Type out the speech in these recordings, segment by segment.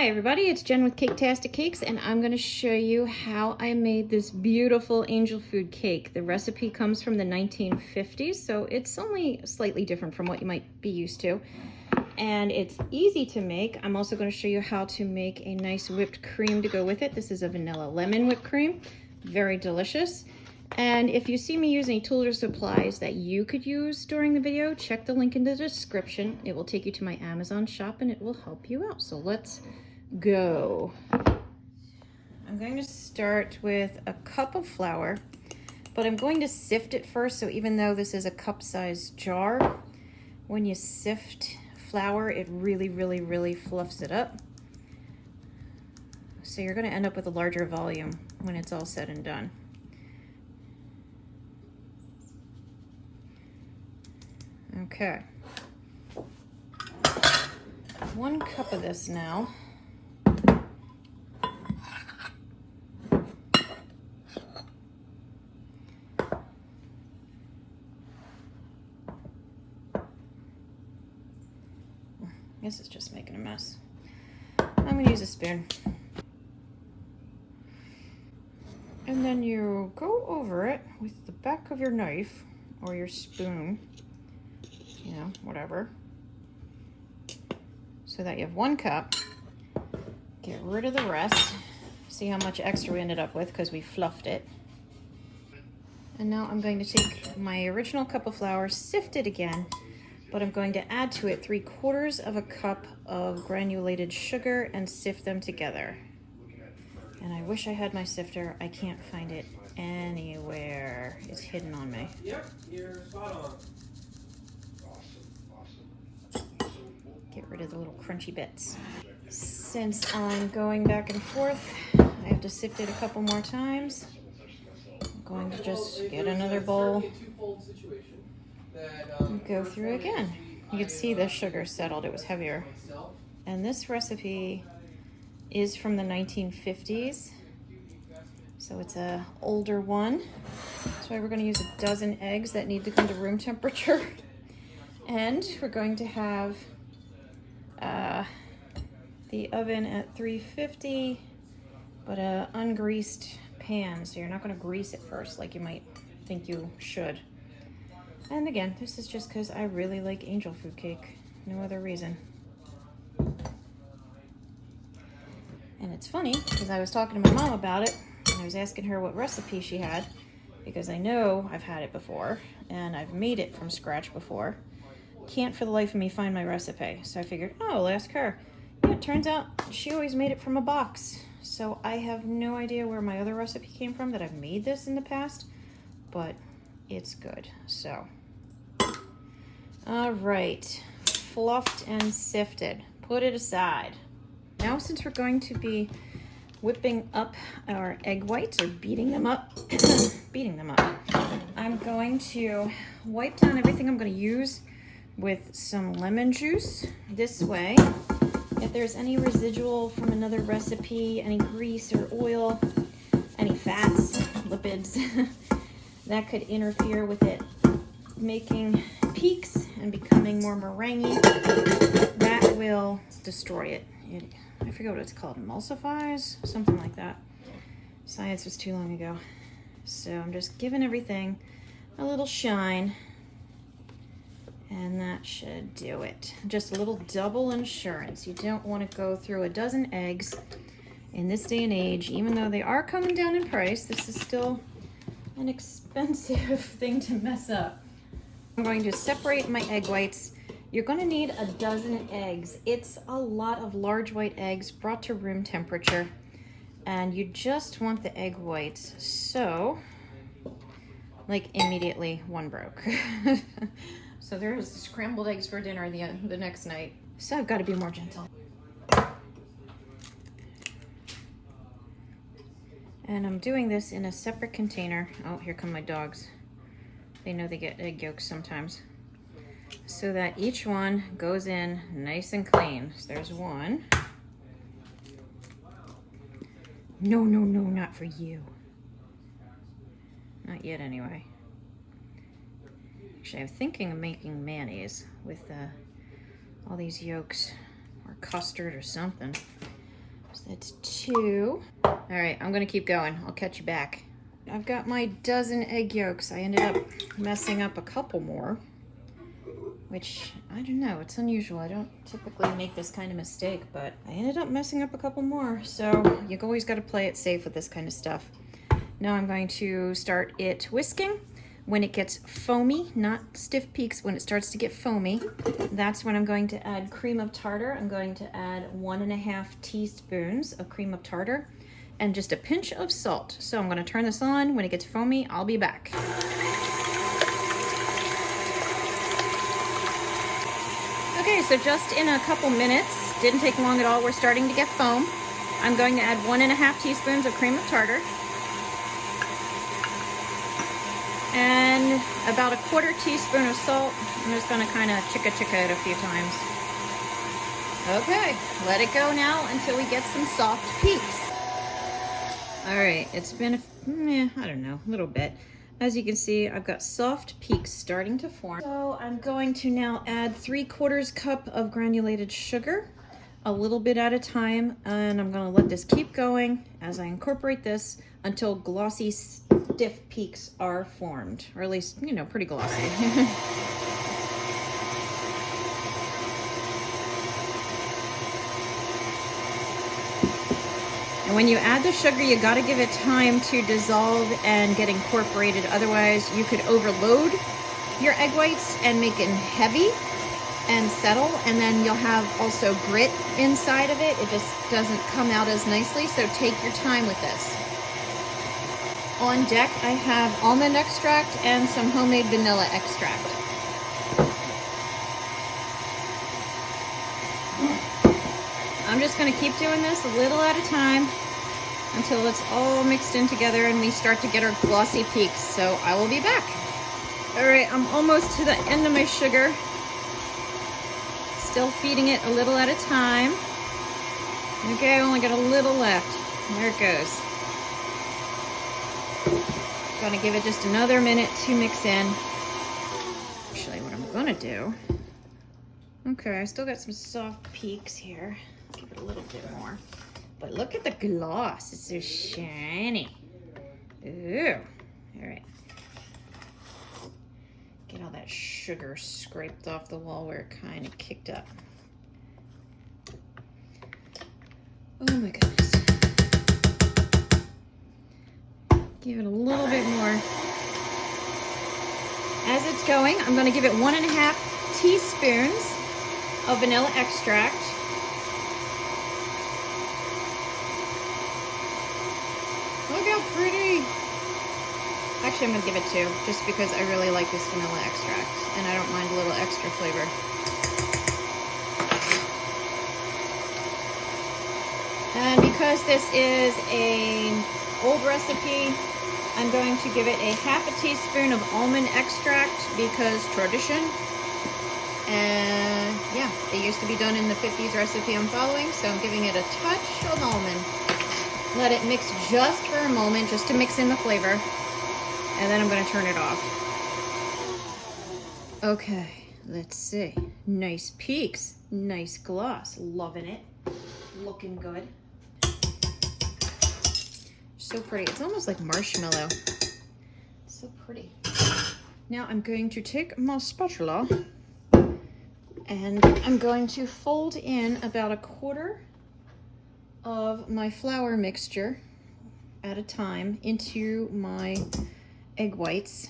Hi everybody, it's Jen with Caketastic Cakes, and I'm going to show you how I made this beautiful angel food cake. The recipe comes from the 1950s, so it's only slightly different from what you might be used to. And it's easy to make. I'm also going to show you how to make a nice whipped cream to go with it. This is a vanilla lemon whipped cream, very delicious. And if you see me use any tools or supplies that you could use during the video, check the link in the description. It will take you to my Amazon shop and it will help you out. So let's go. I'm going to start with a cup of flour, but I'm going to sift it first. So even though this is a cup-sized jar, when you sift flour, it really fluffs it up. So you're going to end up with a larger volume when it's all said and done. Okay, 1 cup of this now. This is just making a mess. I'm gonna use a spoon. And then you go over it with the back of your knife or your spoon, you know, whatever, so that you have 1 cup. Get rid of the rest. See how much extra we ended up with because we fluffed it. And now I'm going to take my original cup of flour, sift it again, but I'm going to add to it 3/4 of a cup of granulated sugar and sift them together. And I wish I had my sifter. I can't find it anywhere. It's hidden on me. Yep, you're spot on. Get rid of the little crunchy bits. Since I'm going back and forth, I have to sift it a couple more times. I'm going to just get another bowl and go through again. You can see the sugar settled, it was heavier. And this recipe is from the 1950s, so it's a older one. That's why we're going to use 12 eggs that need to come to room temperature. And we're going to have the oven at 350, but a ungreased pan, so you're not going to grease it first like you might think you should. And again, this is just because I really like angel food cake, no other reason. And it's funny because I was talking to my mom about it, and I was asking her what recipe she had, because I know I've had it before and I've made it from scratch before. Can't for the life of me find my recipe, so I figured, oh, I'll ask her. Yeah, it turns out she always made it from a box, so I have no idea where my other recipe came from that I've made this in the past, but it's good. So all right, fluffed and sifted, put it aside. Now, since we're going to be whipping up our egg whites, or beating them up, I'm going to wipe down everything I'm going to use with some lemon juice. This way, if there's any residual from another recipe, any grease or oil, any fats, lipids, that could interfere with it making peaks and becoming more meringue, that will destroy it. I forget what it's called, emulsifies, something like that. Science was too long ago. So I'm just giving everything a little shine, and that should do it. Just a little double insurance. You don't want to go through 12 eggs in this day and age. Even though they are coming down in price, this is still an expensive thing to mess up. I'm going to separate my egg whites. You're going to need 12 eggs. It's a lot of large white eggs brought to room temperature, and you just want the egg whites. So, like, immediately one broke. So there's scrambled eggs for dinner the next night. So I've got to be more gentle. And I'm doing this in a separate container. Oh, here come my dogs. They know they get egg yolks sometimes. So that each one goes in nice and clean. So there's one. No, not for you. Not yet, anyway. Actually, I'm thinking of making mayonnaise with all these yolks, or custard or something. That's 2. All right, I'm gonna keep going. I'll catch you back. I've got my dozen egg yolks. I ended up messing up a couple more, which, I don't know, it's unusual. I don't typically make this kind of mistake, but I ended up messing up a couple more. So you always gotta play it safe with this kind of stuff. Now I'm going to start it whisking. When it gets foamy, not stiff peaks, when it starts to get foamy, that's when I'm going to add cream of tartar. I'm going to add 1.5 teaspoons of cream of tartar and just a pinch of salt. So I'm gonna turn this on. When it gets foamy, I'll be back. Okay, so just in a couple minutes, didn't take long at all, we're starting to get foam. I'm going to add 1.5 teaspoons of cream of tartar and about 1/4 teaspoon of salt. I'm just gonna kind of chicka it a few times. Okay, let it go now until we get some soft peaks. All right, it's been, I don't know, a little bit. As you can see, I've got soft peaks starting to form. So I'm going to now add 3/4 cup of granulated sugar, a little bit at a time, and I'm gonna let this keep going as I incorporate this until glossy, stiff peaks are formed, or at least, you know, pretty glossy. And when you add the sugar, you gotta give it time to dissolve and get incorporated. Otherwise, you could overload your egg whites and make it heavy and settle, and then you'll have also grit inside of it. It just doesn't come out as nicely, so take your time with this. On deck, I have almond extract and some homemade vanilla extract. I'm just gonna keep doing this a little at a time until it's all mixed in together and we start to get our glossy peaks. So I will be back. All right, I'm almost to the end of my sugar. Still feeding it a little at a time. Okay, I only got a little left. There it goes. Gonna give it just another minute to mix in. Actually, what I'm gonna do, okay, I still got some soft peaks here. Give it a little bit more. But look at the gloss, it's so shiny. Ooh, all right. Get all that sugar scraped off the wall where it kind of kicked up. Oh my goodness. Give it a little bit more. As it's going, I'm gonna give it 1.5 teaspoons of vanilla extract. Look how pretty. Actually, I'm gonna give it 2, just because I really like this vanilla extract, and I don't mind a little extra flavor. And because this is an old recipe, I'm going to give it a 1/2 teaspoon of almond extract because tradition. And yeah, it used to be done in the 50s recipe I'm following, so I'm giving it a touch of almond. Let it mix just for a moment, just to mix in the flavor, and then I'm going to turn it off. Okay, let's see. Nice peaks, nice gloss, loving it, looking good. So pretty. It's almost like marshmallow. So pretty. Now I'm going to take my spatula and I'm going to fold in about 1/4 of my flour mixture at a time into my egg whites.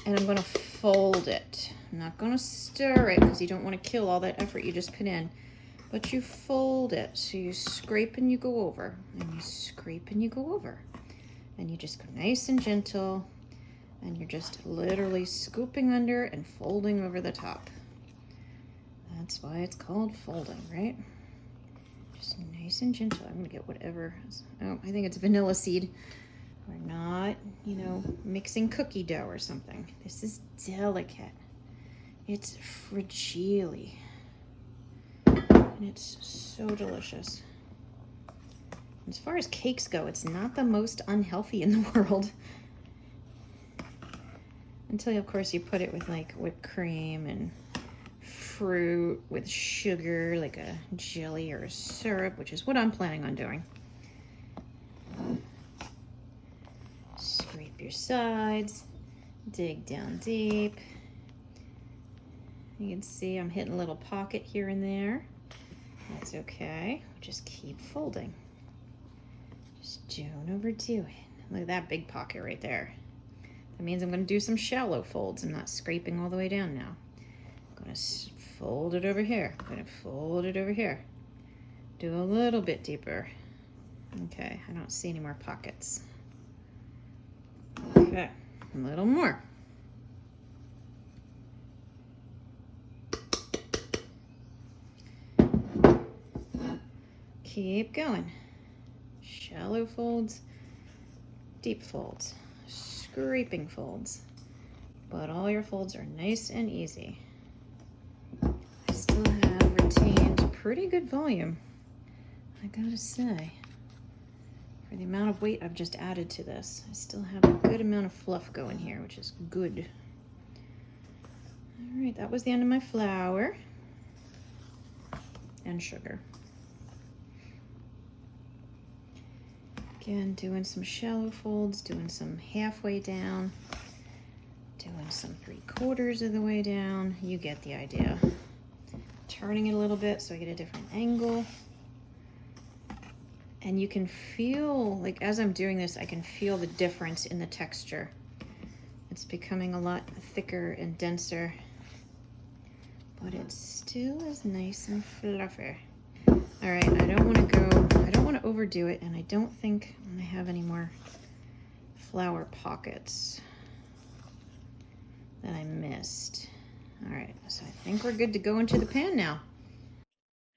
And I'm going to fold it. I'm not going to stir it because you don't want to kill all that effort you just put in. But you fold it, so you scrape and you go over, and you scrape and you go over. And you just go nice and gentle, and you're just literally scooping under and folding over the top. That's why it's called folding, right? Just nice and gentle. I'm gonna get whatever, oh, I think it's vanilla seed. We're not, you know, mixing cookie dough or something. This is delicate. It's fragile. And it's so delicious. As far as cakes go, it's not the most unhealthy in the world. Until, of course, you put it with like whipped cream and fruit with sugar, like a jelly or a syrup, which is what I'm planning on doing. Scrape your sides, dig down deep. You can see I'm hitting a little pocket here and there. That's okay. Just keep folding. Just don't overdo it. Look at that big pocket right there. That means I'm going to do some shallow folds. I'm not scraping all the way down now. I'm going to fold it over here. I'm going to fold it over here. Do a little bit deeper. Okay, I don't see any more pockets. Okay, a little more. Keep going. Shallow folds, deep folds, scraping folds. But all your folds are nice and easy. I still have retained pretty good volume, I gotta say. For the amount of weight I've just added to this, I still have a good amount of fluff going here, which is good. All right, that was the end of my flour and sugar. Again, doing some shallow folds, doing some halfway down, doing some 3/4 of the way down. You get the idea. Turning it a little bit so I get a different angle. And you can feel, like as I'm doing this, I can feel the difference in the texture. It's becoming a lot thicker and denser, but it still is nice and fluffy. All right, I don't want to overdo it, and I don't think I have any more flour pockets that I missed. All right, so I think we're good to go into the pan now.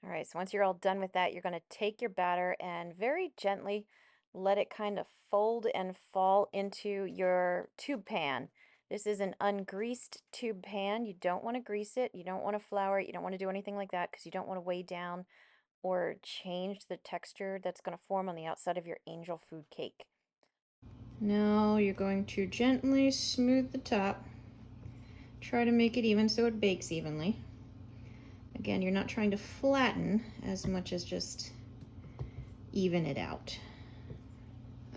All right, so once you're all done with that, you're going to take your batter and very gently let it kind of fold and fall into your tube pan. This is an ungreased tube pan. You don't want to grease it. You don't want to flour it. You don't want to do anything like that because you don't want to weigh down or change the texture that's going to form on the outside of your angel food cake. Now you're going to gently smooth the top. Try to make it even so it bakes evenly. Again, you're not trying to flatten as much as just even it out.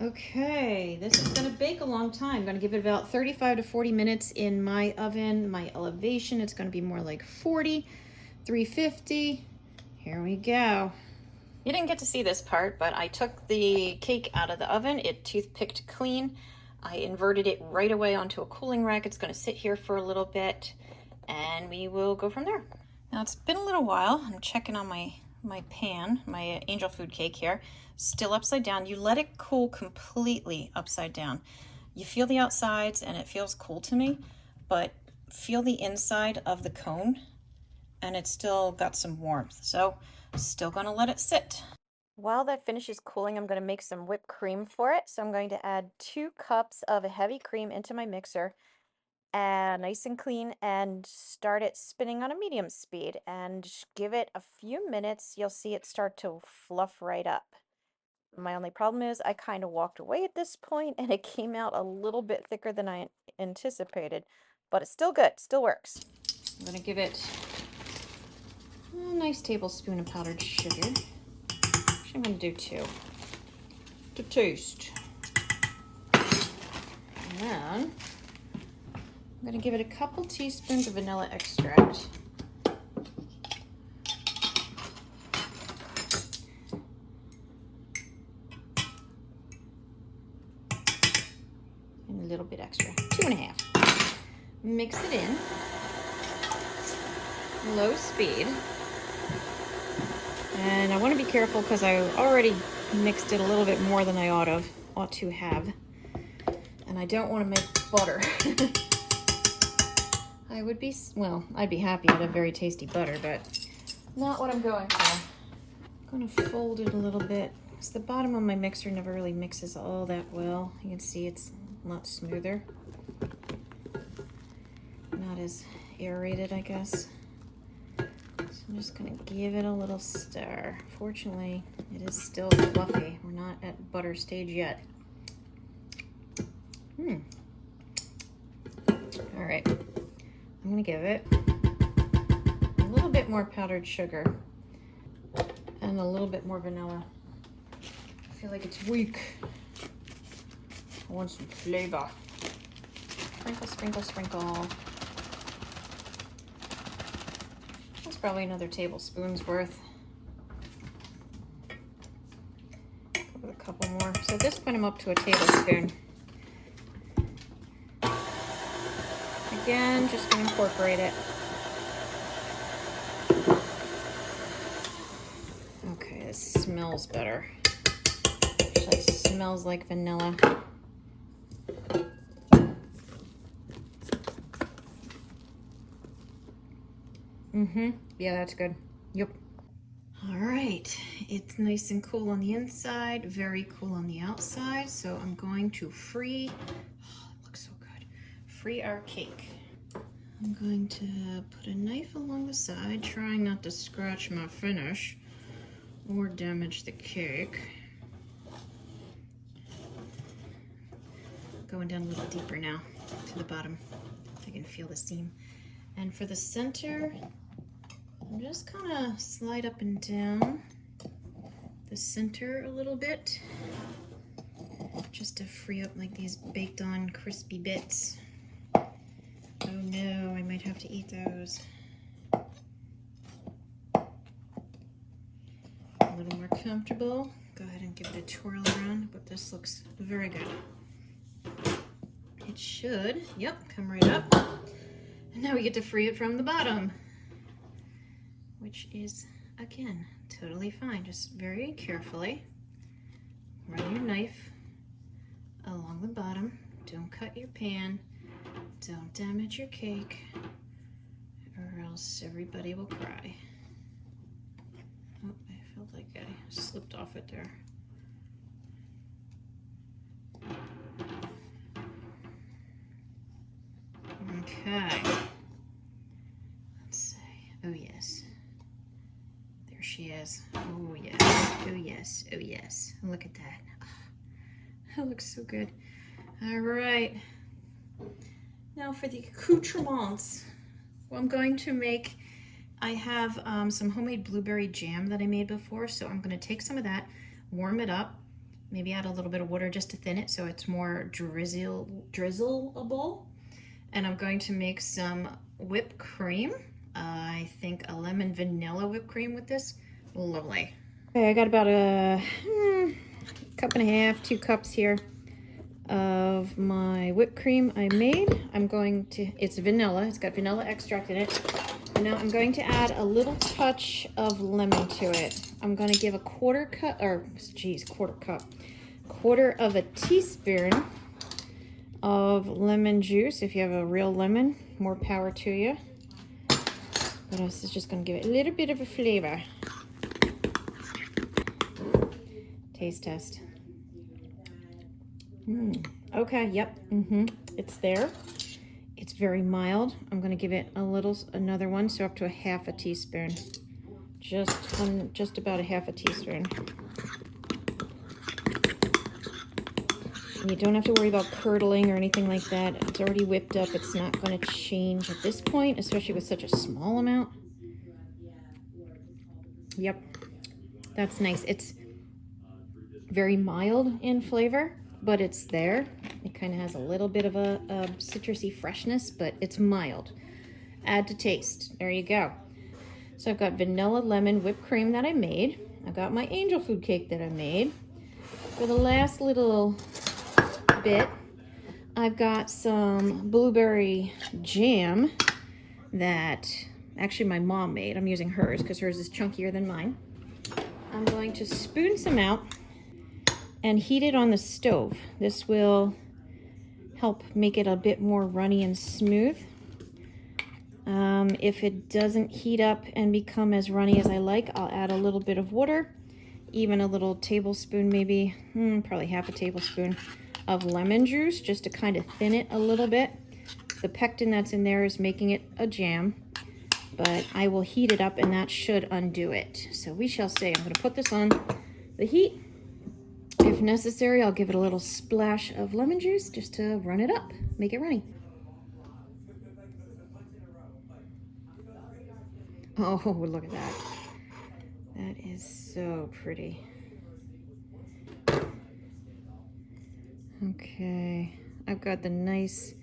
Okay, this is going to bake a long time. I'm going to give it about 35 to 40 minutes in my oven. My elevation, it's going to be more like 40, 350. Here we go. You didn't get to see this part, but I took the cake out of the oven. It toothpicked clean. I inverted it right away onto a cooling rack. It's going to sit here for a little bit, and we will go from there. Now it's been a little while. I'm checking on my pan, my angel food cake here. Still upside down. You let it cool completely upside down. You feel the outsides, and it feels cool to me, but feel the inside of the cone, and it's still got some warmth. So still gonna let it sit. While that finishes cooling, I'm gonna make some whipped cream for it. So I'm going to add 2 cups of heavy cream into my mixer, and nice and clean, and start it spinning on a medium speed, and give it a few minutes. You'll see it start to fluff right up. My only problem is I kind of walked away at this point, and it came out a little bit thicker than I anticipated, but it's still good, still works. I'm gonna give it a nice tablespoon of powdered sugar. Actually, I'm going to do 2 to taste. And then I'm going to give it a couple teaspoons of vanilla extract. And a little bit extra, 2.5. Mix it in, low speed. And I want to be careful because I already mixed it a little bit more than I ought to have. And I don't want to make butter. I'd be happy with a very tasty butter, but not what I'm going for. I'm going to fold it a little bit because the bottom of my mixer never really mixes all that well. You can see it's a lot smoother. Not as aerated, I guess. I'm just going to give it a little stir. Fortunately, it is still fluffy. We're not at butter stage yet. All right, I'm going to give it a little bit more powdered sugar and a little bit more vanilla. I feel like it's weak. I want some flavor. Sprinkle, sprinkle, sprinkle. That's probably another tablespoon's worth. With a couple more. So at this point I'm up to a tablespoon. Again, just gonna incorporate it. Okay, this smells better. Actually, it smells like vanilla. Yeah, that's good. Yep. All right, it's nice and cool on the inside, very cool on the outside. So I'm going to free, oh, it looks so good. Free our cake. I'm going to put a knife along the side, trying not to scratch my finish or damage the cake. Going down a little deeper now to the bottom. I can feel the seam. And for the center, I'm just kind of slide up and down the center a little bit, just to free up like these baked on crispy bits. Oh no, I might have to eat those. A little more comfortable. Go ahead and give it a twirl around, but this looks very good. It should, yep, come right up. And now we get to free it from the bottom, which is, again, totally fine. Just very carefully run your knife along the bottom. Don't cut your pan. Don't damage your cake, or else everybody will cry. Oh, I felt like I slipped off it there. Okay. Let's see. Oh, yes. There she is. Oh, yes. Oh, yes. Oh, yes. Look at that. Oh, that looks so good. All right. Now for the accoutrements. Well, I'm going to make, I have some homemade blueberry jam that I made before, so I'm going to take some of that, warm it up, maybe add a little bit of water just to thin it so it's more drizzleable. And I'm going to make some whipped cream. I think a lemon vanilla whipped cream with this. Lovely. Okay, I got about a cup and a half, 2 cups here of my whipped cream I made. I'm going to, it's vanilla, it's got vanilla extract in it. And now I'm going to add a little touch of lemon to it. I'm going to give a quarter of a teaspoon of lemon juice. If you have a real lemon, more power to you. But this is just going to give it a little bit of a flavor. Taste test. Okay, yep, it's there. It's very mild. I'm going to give it another one, so up to a half a teaspoon. Just about a half a teaspoon. And you don't have to worry about curdling or anything like that. It's already whipped up. It's not going to change at this point, especially with such a small amount. Yep, that's nice. It's very mild in flavor, but it's there. It kind of has a little bit of a citrusy freshness, but it's mild. Add to taste. There you go. So I've got vanilla lemon whipped cream that I made. I've got my angel food cake that I made. For the last little bit, I've got some blueberry jam that actually my mom made. I'm using hers because hers is chunkier than mine. I'm going to spoon some out and heat it on the stove. This will help make it a bit more runny and smooth. If it doesn't heat up and become as runny as I like, I'll add a little bit of water, even a little tablespoon, maybe, probably half a tablespoon of lemon juice, just to kind of thin it a little bit. The pectin that's in there is making it a jam, but I will heat it up and that should undo it. So we shall see. I'm gonna put this on the heat. If necessary, I'll give it a little splash of lemon juice just to run it up, make it runny. Oh, look at that. That is so pretty. Okay, I've got the nice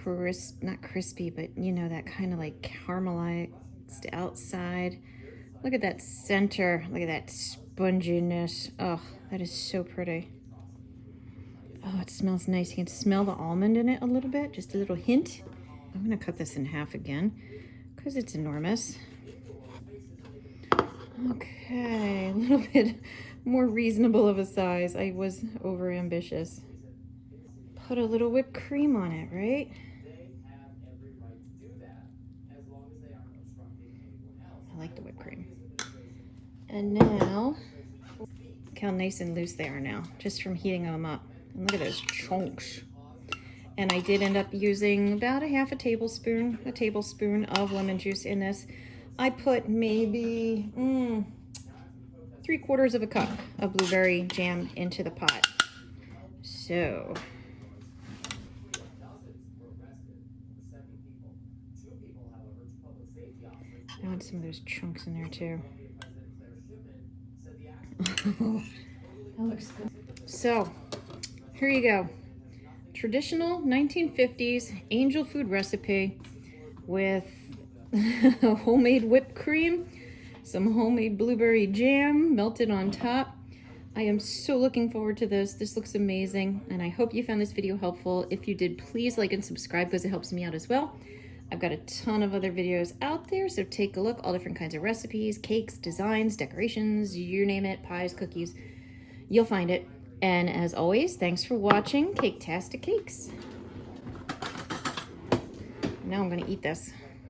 crisp, not crispy, but you know, that kind of like caramelized outside. Look at that center. Look at that sponginess. Oh, that is so pretty. Oh, it smells nice. You can smell the almond in it a little bit, just a little hint. I'm gonna cut this in half again because it's enormous. Okay, a little bit more reasonable of a size. I was over ambitious. Put a little whipped cream on it, right? I like the whipped cream. And now, look how nice and loose they are now, just from heating them up. And look at those chunks. And I did end up using about a half a tablespoon of lemon juice in this. I put maybe 3/4 of a cup of blueberry jam into the pot. So, I want some of those chunks in there too. That looks good. So, here you go. Traditional 1950s angel food recipe with homemade whipped cream, some homemade blueberry jam melted on top. I am so looking forward to this. This looks amazing, and I hope you found this video helpful. If you did, please like and subscribe because it helps me out as well. I've got a ton of other videos out there, so take a look. All different kinds of recipes, cakes, designs, decorations, you name it, pies, cookies, you'll find it. And as always, thanks for watching Caketastic Cakes. Now I'm gonna eat this.